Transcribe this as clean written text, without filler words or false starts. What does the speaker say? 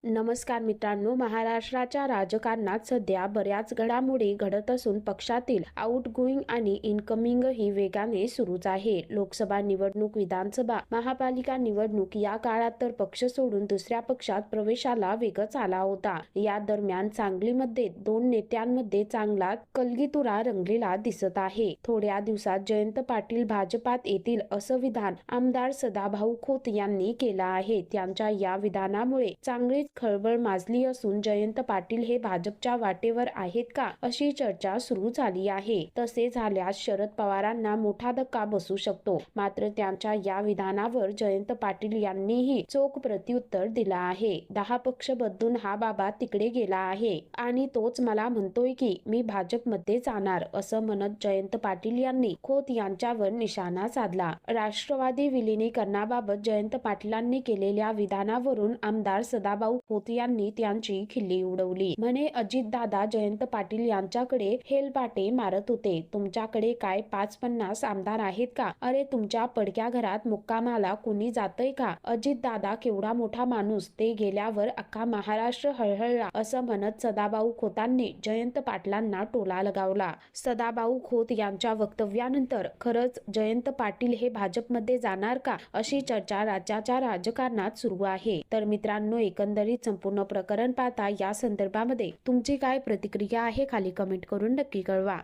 नमस्कार मित्रांनो, महाराष्ट्राच्या राजकारणात सध्या बऱ्याच घडामोडी घडत असून पक्षातील आउटगोईंग आणि इनकमिंग ही वेगाने सुरूच आहे. लोकसभा निवडणूक, विधानसभा, महापालिका निवडणूक या काळात तर पक्ष सोडून दुसऱ्या पक्षात प्रवेशाला वेगच आला होता. या दरम्यान सांगलीमध्ये दोन नेत्यांमध्ये चांगला कलगीतुरा रंगलेला दिसत आहे. थोड्या दिवसात जयंत पाटील भाजपात येतील असं विधान आमदार सदाभाऊ खोत यांनी केलं आहे. त्यांच्या या विधानामुळे चांगलीच खळबळ माजली असून जयंत पाटील हे भाजपच्या वाटेवर आहेत का अशी चर्चा सुरू झाली आहे. तसे झाल्यास शरद पवारांना मोठा धक्का बसू शकतो. मात्र त्यांच्या या विधानावर जयंत पाटील यांनीही चोख प्रत्युत्तर दिलं आहे. 10 पक्ष बदलून हा बाबा तिकडे गेला आहे आणि तोच मला म्हणतोय की मी भाजपमध्ये जाणार असं म्हणत जयंत पाटील यांनी खोत यांच्यावर निशाणा साधला. राष्ट्रवादी विलिनीकरणाबाबत जयंत पाटलांनी केलेल्या विधानावरून आमदार सदाभाऊ खोत यांनी त्यांची खिल्ली उडवली. म्हणे अजितदादा जयंत पाटील यांच्याकडे हेलपाटे मारत होते. तुमच्याकडे काय 5-50 आमदार आहेत का? अरे तुमच्या पडक्या घरात मुक्कामाला कोणी जातंय का? अजितदादा केवढा मोठा माणूस, ते गेल्यावर अख्खा महाराष्ट्र हळहळला असं म्हणत सदाभाऊ खोतांनी जयंत पाटलांना टोला लगावला. सदाभाऊ खोत यांच्या वक्तव्यानंतर खरंच जयंत पाटील हे भाजपमध्ये जाणार का अशी चर्चा राज्याच्या राजकारणात सुरू आहे. तर मित्रांनो, एकंदरीत संपूर्ण प्रकरण पाहता या संदर्भामध्ये तुमची काय प्रतिक्रिया आहे खाली कमेंट करून नक्की कळवा.